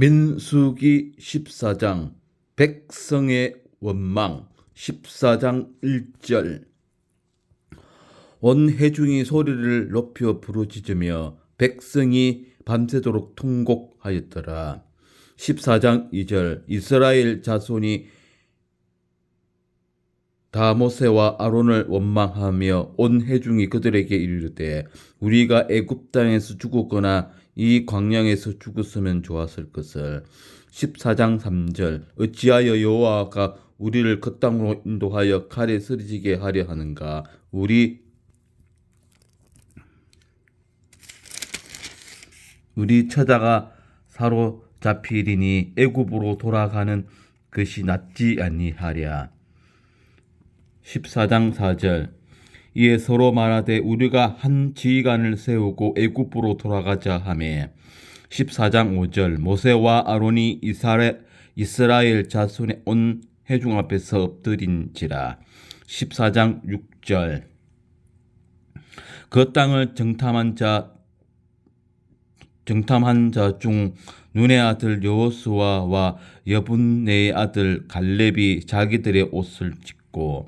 민수기 14장 백성의 원망 14장 1절 온 회중이 소리를 높여 부르짖으며 백성이 밤새도록 통곡하였더라. 14장 2절 이스라엘 자손이 다 모세와 아론을 원망하며 온 회중이 그들에게 이르되 우리가 애굽 땅에서 죽었거나 이 광야에서 죽었으면 좋았을 것을. 14장 3절 어찌하여 여호와가 우리를 그 땅으로 인도하여 칼에 쓰러지게 하려 하는가. 우리 처자가 사로잡히리니 애굽으로 돌아가는 것이 낫지 아니하랴. 14장 4절 이에 서로 말하되 우리가 한 지휘관을 세우고 애굽으로 돌아가자 하매. 14장 5절 모세와 아론이 이스라엘 자손의 온 회중 앞에서 엎드린지라. 14장 6절 그 땅을 정탐한 자 중 눈의 아들 여호수아와 여분네의 아들 갈렙이 자기들의 옷을 찢고.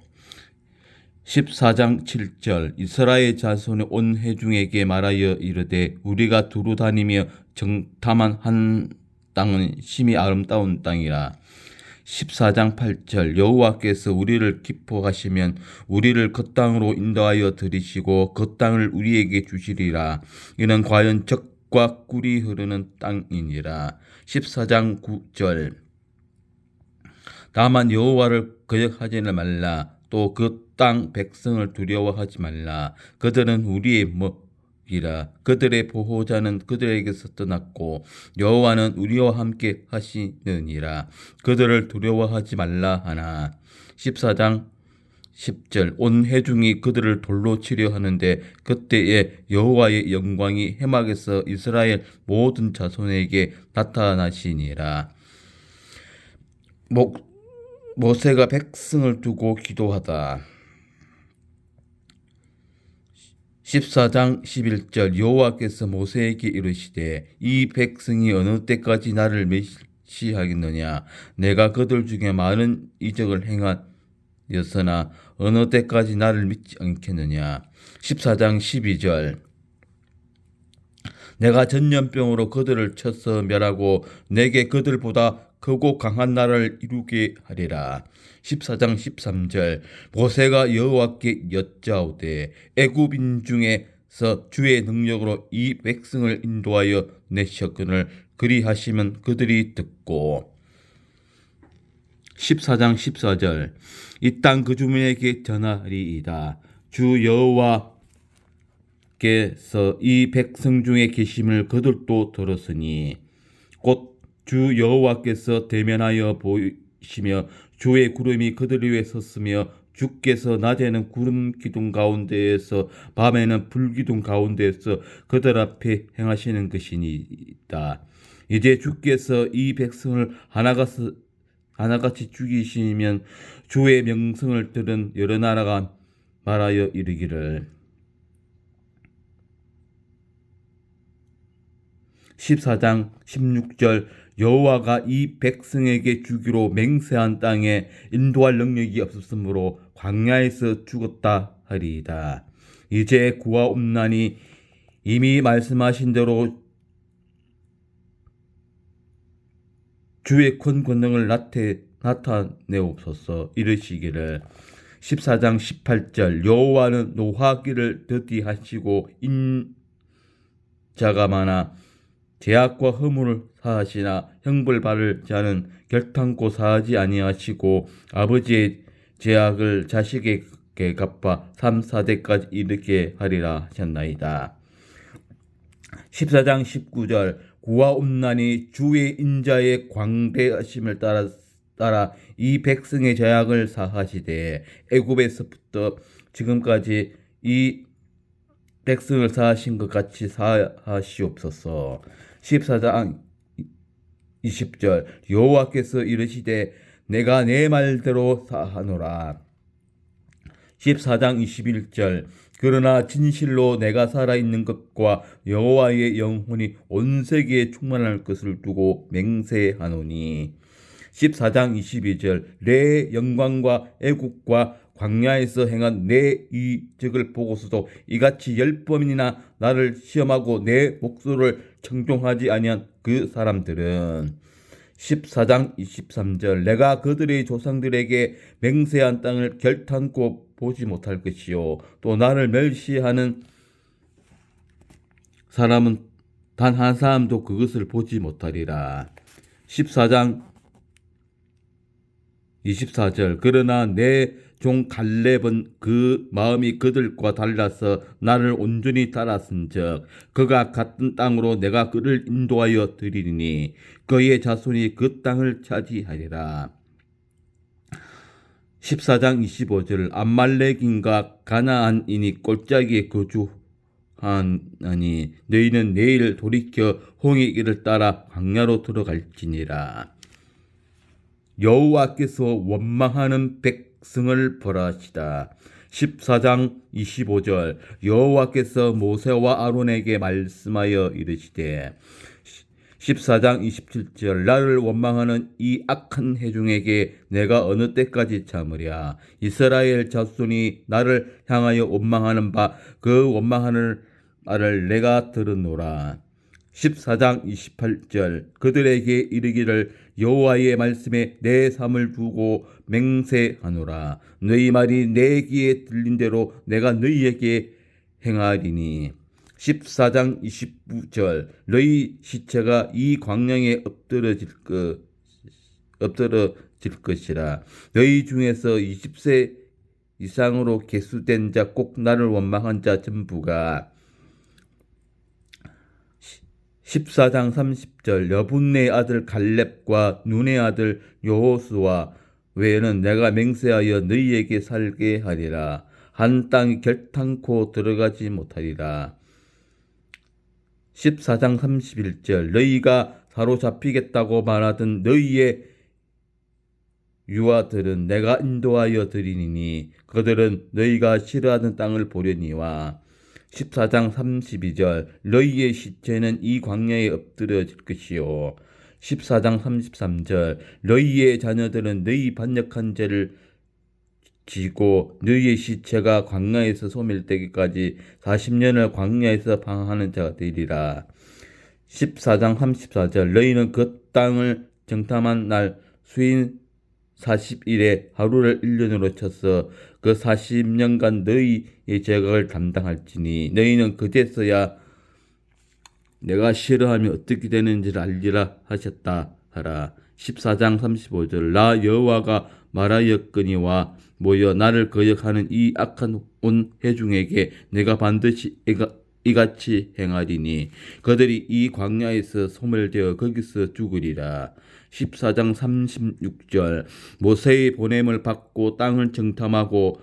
14장 7절 이스라엘 자손의 온 회중에게 말하여 이르되 우리가 두루 다니며 정탐한 한 땅은 심히 아름다운 땅이라. 14장 8절 여호와께서 우리를 기뻐하시면 우리를 그 땅으로 인도하여 들이시고 그 땅을 우리에게 주시리라. 이는 과연 젖과 꿀이 흐르는 땅이니라. 14장 9절 다만 여호와를 거역하지는 말라. 또 그 땅 백성을 두려워하지 말라. 그들은 우리의 먹이라. 그들의 보호자는 그들에게서 떠났고 여호와는 우리와 함께 하시느니라. 그들을 두려워하지 말라 하나. 14장 10절 온 회중이 그들을 돌로 치려 하는데 그때에 여호와의 영광이 해막에서 이스라엘 모든 자손에게 나타나시니라. 모세가 백성을 두고 기도하다. 14장 11절 여호와께서 모세에게 이르시되 이 백성이 어느 때까지 나를 멸시하겠느냐. 내가 그들 중에 많은 이적을 행하였으나 어느 때까지 나를 믿지 않겠느냐. 14장 12절 내가 전염병으로 그들을 쳐서 멸하고 내게 그들보다 크고 강한 나라를 이루게 하리라. 14장 13절 모세가 여호와께 여짜오되 애굽인 중에서 주의 능력으로 이 백성을 인도하여 내셨거늘 그리하시면 그들이 듣고. 14장 14절 이 땅 그 주민에게 전하리이다. 주 여호와께서 이 백성 중에 계심을 그들도 들었으니 곧 주 여호와께서 대면하여 보이시며 주의 구름이 그들 위에 섰으며 주께서 낮에는 구름 기둥 가운데에서 밤에는 불 기둥 가운데에서 그들 앞에 행하시는 것이니이다. 이제 주께서 이 백성을 하나같이 죽이시면 주의 명성을 들은 여러 나라가 말하여 이르기를. 14장 16절 여호와가 이 백성에게 주기로 맹세한 땅에 인도할 능력이 없었으므로 광야에서 죽었다 하리이다. 이제 구하 없나니 이미 말씀하신 대로 주의 큰 권능을 나타내옵소서. 이르시기를. 14장 18절 여호와는 노하기를 더디하시고 인자가 많아 죄악과 허물을 사하시나 형벌 받을 자는 결탄코 사하지 아니하시고 아버지의 죄악을 자식에게 갚아 3, 4대까지 이르게 하리라 하셨나이다. 14장 19절 구하옵나니 주의 인자의 광대하심을 따라 이 백성의 죄악을 사하시되 애굽에서부터 지금까지 이 백성을 사하신 것 같이 사하시옵소서. 14장 20절 여호와께서 이르시되 내가 내 말대로 사하노라. 14장 21절 그러나 진실로 내가 살아있는 것과 여호와의 영혼이 온 세계에 충만할 것을 두고 맹세하노니. 14장 22절 내 영광과 애국과 광야에서 행한 내 이적을 보고서도 이같이 10번이나 나를 시험하고 내 목소리를 청종하지 아니한 그 사람들은. 14장 23절 내가 그들의 조상들에게 맹세한 땅을 결탄코 보지 못할 것이요 또 나를 멸시하는 사람은 단 한 사람도 그것을 보지 못하리라. 14장 24절 그러나 내 종 갈렙은 그 마음이 그들과 달라서 나를 온전히 따랐은즉 그가 같은 땅으로 내가 그를 인도하여 드리리니 그의 자손이 그 땅을 차지하리라. 14장 25절 암말렉인과 가나안인이 골짜기에 거주하니 너희는 내일 돌이켜 홍해 길을 따라 광야로 들어갈지니라. 여호와께서 원망하는 백성을 벌하시다. 14장 25절 여호와께서 모세와 아론에게 말씀하여 이르시되. 14장 27절 나를 원망하는 이 악한 회중에게 내가 어느 때까지 참으랴. 이스라엘 자손이 나를 향하여 원망하는 바 그 원망하는 말을 내가 들으노라. 14장 28절 그들에게 이르기를 여호와의 말씀에 내 삶을 두고 맹세하노라. 너희 말이 내 귀에 들린 대로 내가 너희에게 행하리니. 14장 29절 너희 시체가 이 광야에 엎드러질 것이라. 너희 중에서 20세 이상으로 계수된 자 꼭 나를 원망한 자 전부가. 14장 30절 여분네 아들 갈렙과 눈의 아들 여호수아 외에는 내가 맹세하여 너희에게 살게 하리라. 한 땅이 결탄코 들어가지 못하리라. 14장 31절 너희가 사로잡히겠다고 말하던 너희의 유아들은 내가 인도하여 드리니 그들은 너희가 싫어하는 땅을 보려니와. 14장 32절 너희의 시체는 이 광야에 엎드려질 것이요. 14장 33절 너희의 자녀들은 너희 반역한 죄를 지고 너희의 시체가 광야에서 소멸되기까지 40년을 광야에서 방황하는 자가 되리라. 14장 34절 너희는 그 땅을 정탐한 날 수인 40일에 하루를 1년으로 쳐서 그 40년간 너희의 죄악을 담당할지니 너희는 그제서야 내가 싫어하면 어떻게 되는지를 알리라 하셨다 하라. 14장 35절 나 여호와가 말하였거니와 모여 나를 거역하는 이 악한 온 회중에게 내가 반드시 이같이 행하리니 그들이 이 광야에서 소멸되어 거기서 죽으리라. 14장 36절 모세의 보냄을 받고 땅을 정탐하고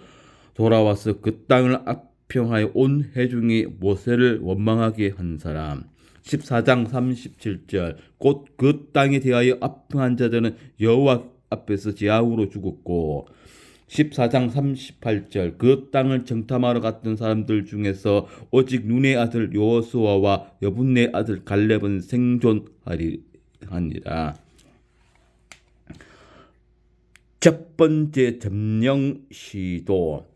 돌아와서 그 땅을 악평하여 온 회중이 모세를 원망하게 한 사람. 14장 37절 곧 그 땅에 대하여 악평한 자들은 여호와 앞에서 재앙으로 죽었고. 14장 38절 그 땅을 정탐하러 갔던 사람들 중에서 오직 눈의 아들 여호수아와 여분네 아들 갈렙은 생존하리라. 첫 번째 점령 시도.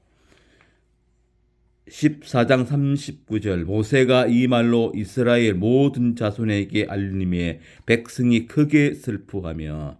14장 39절 모세가 이 말로 이스라엘 모든 자손에게 알림에 백성이 크게 슬퍼하며.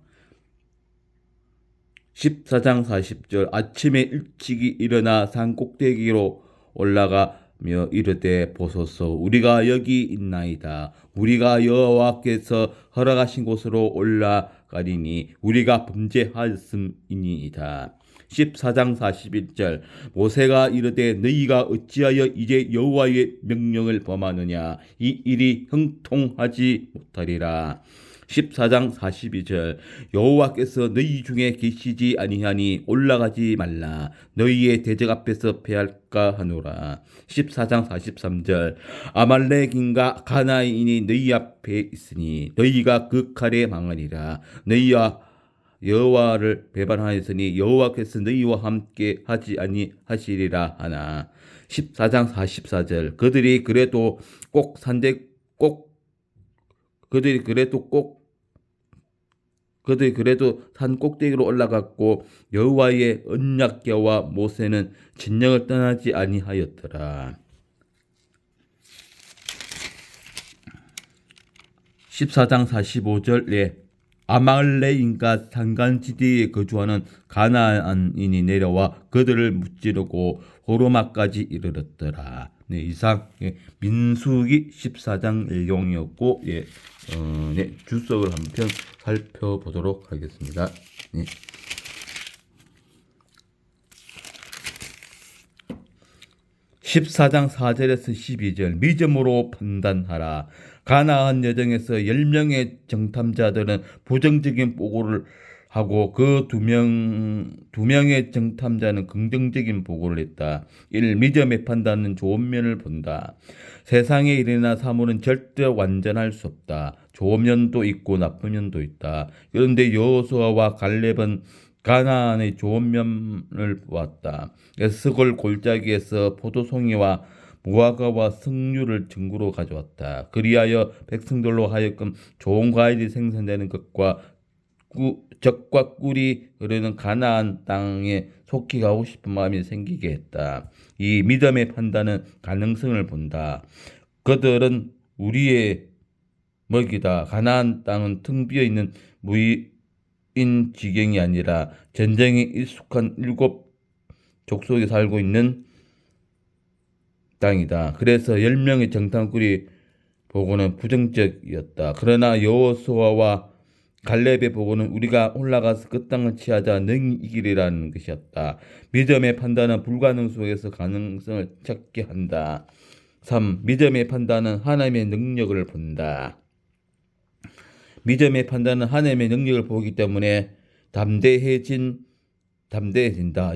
14장 40절 아침에 일찍이 일어나 산 꼭대기로 올라가며 이르되 보소서 우리가 여기 있나이다. 우리가 여호와께서 허락하신 곳으로 올라가리니 우리가 범죄하였음이니이다. 14장 41절 모세가 이르되 너희가 어찌하여 이제 여호와의 명령을 범하느냐. 이 일이 형통하지 못하리라. 14장 42절 여호와께서 너희 중에 계시지 아니하니 올라가지 말라. 너희의 대적 앞에서 패할까 하노라. 14장 43절 아말렉인과 가나안인이 너희 앞에 있으니 너희가 그 칼에 망하리라. 너희와 여호와를 배반하였으니 여호와께서 너희와 함께 하지 아니하시리라 하나. 14장 44절 그들이 그래도 꼭 산대 꼭 그들이 그래도 산 꼭대기로 올라갔고 여호와의 언약궤와 모세는 진영을 떠나지 아니하였더라. 14장 45절에 아말렉인과 산간지대에 거주하는 가나안인이 내려와 그들을 무찌르고 호르마까지 이르렀더라. 네, 이상 민수기 14장 내용이었고 주석을 한편 살펴보도록 하겠습니다. 네. 14장 4절에서 12절 믿음으로 판단하라. 가나안 여정에서 10명의 정탐자들은 부정적인 보고를 하고 그 두 명의 정탐자는 긍정적인 보고를 했다. 1. 믿음의 판단은 좋은 면을 본다. 세상의 일이나 사물은 절대 완전할 수 없다. 좋은 면도 있고 나쁜 면도 있다. 그런데 여호수아와 갈렙은 가나안의 좋은 면을 보았다. 에스골 골짜기에서 포도송이와 무화과와 석류를 증거로 가져왔다. 그리하여 백성들로 하여금 좋은 과일이 생산되는 것과 젖과 꿀이 흐르는 가나안 땅에 속히 가고 싶은 마음이 생기게 했다. 이 믿음의 판단은 가능성을 본다. 그들은 우리의 먹이다. 가나안 땅은 텅 비어 있는 무인 지경이 아니라 전쟁에 익숙한 7 족속이 살고 있는 땅이다. 그래서 10명의 정탐꾼이 보고는 부정적이었다. 그러나 여호수아와 갈렙의 보고는 우리가 올라가서 그 땅을 취하자 능히 이기리라는 것이었다. 믿음의 판단은 불가능 속에서 가능성을 찾게 한다. 3. 믿음의 판단은 하나님의 능력을 본다. 믿음의 판단은 하나님의 능력을 보기 때문에 담대해진다.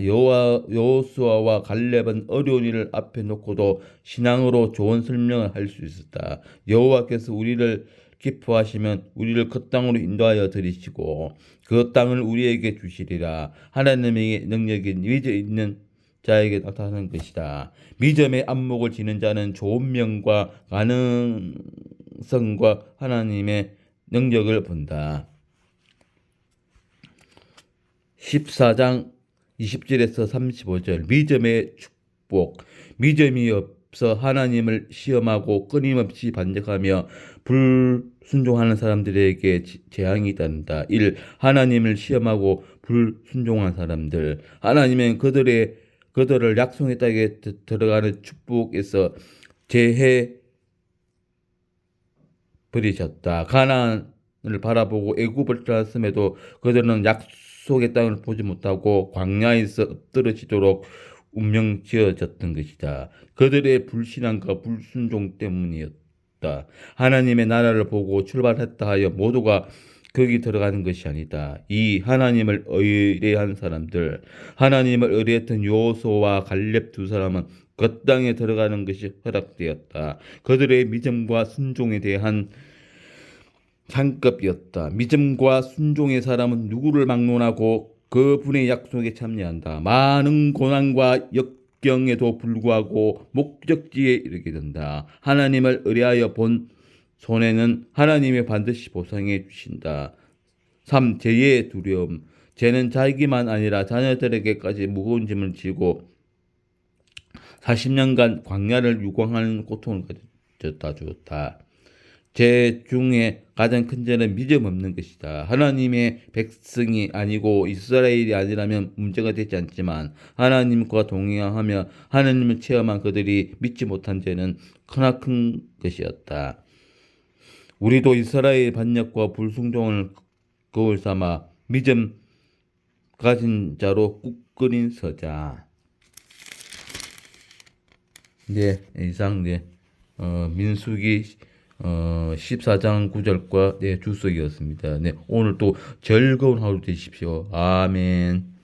여호수아와 갈렙은 어려운 일을 앞에 놓고도 신앙으로 좋은 설명을 할 수 있었다. 여호와께서 우리를 기뻐하시면 우리를 그 땅으로 인도하여 들이시고 그 땅을 우리에게 주시리라. 하나님의 능력이 믿어 있는 자에게 나타나는 것이다. 믿음의 안목을 지닌 자는 좋은 면과 가능성과 하나님의 능력을 본다. 14장 20절에서 35절 믿음의 축복. 믿음이 없어 하나님을 시험하고 끊임없이 반역하며 불순종하는 사람들에게 재앙이 있단다. 1. 하나님을 시험하고 불순종한 사람들. 하나님은 그들을 약속의 땅에 들어가는 축복에서 제해 버리셨다. 가나안을 바라보고 애굽을 떠났음에도 그들은 약속의 땅을 보지 못하고 광야에서 엎드러지도록 운명 지어졌던 것이다. 그들의 불신앙과 불순종 때문이었다. 하나님의 나라를 보고 출발했다 하여 모두가 거기 들어가는 것이 아니다. 이 하나님을 의뢰한 사람들, 하나님을 의뢰했던 여호수아와 갈렙 두 사람은 그 땅에 들어가는 것이 허락되었다. 그들의 믿음과 순종에 대한 상급이었다. 믿음과 순종의 사람은 누구를 막론하고 그분의 약속에 참여한다. 많은 고난과 역경에도 불구하고 목적지에 이르게 된다. 하나님을 의뢰하여 본 손해는 하나님이 반드시 보상해 주신다. 3. 죄의 두려움. 죄는 자기만 아니라 자녀들에게까지 무거운 짐을 지고 40년간 광야를 유광하는 고통을 가졌다 주었다. 죄 중에 가장 큰 죄는 믿음 없는 것이다. 하나님의 백성이 아니고 이스라엘이 아니라면 문제가 되지 않지만 하나님과 동행하며 하나님을 체험한 그들이 믿지 못한 죄는 크나큰 것이었다. 우리도 이스라엘 반역과 불순종을 거울 삼아 믿음 가진 자로 굳건히 서자. 네, 이상 민수기 14장 9절과 주석이었습니다. 네, 오늘 또 즐거운 하루 되십시오. 아멘.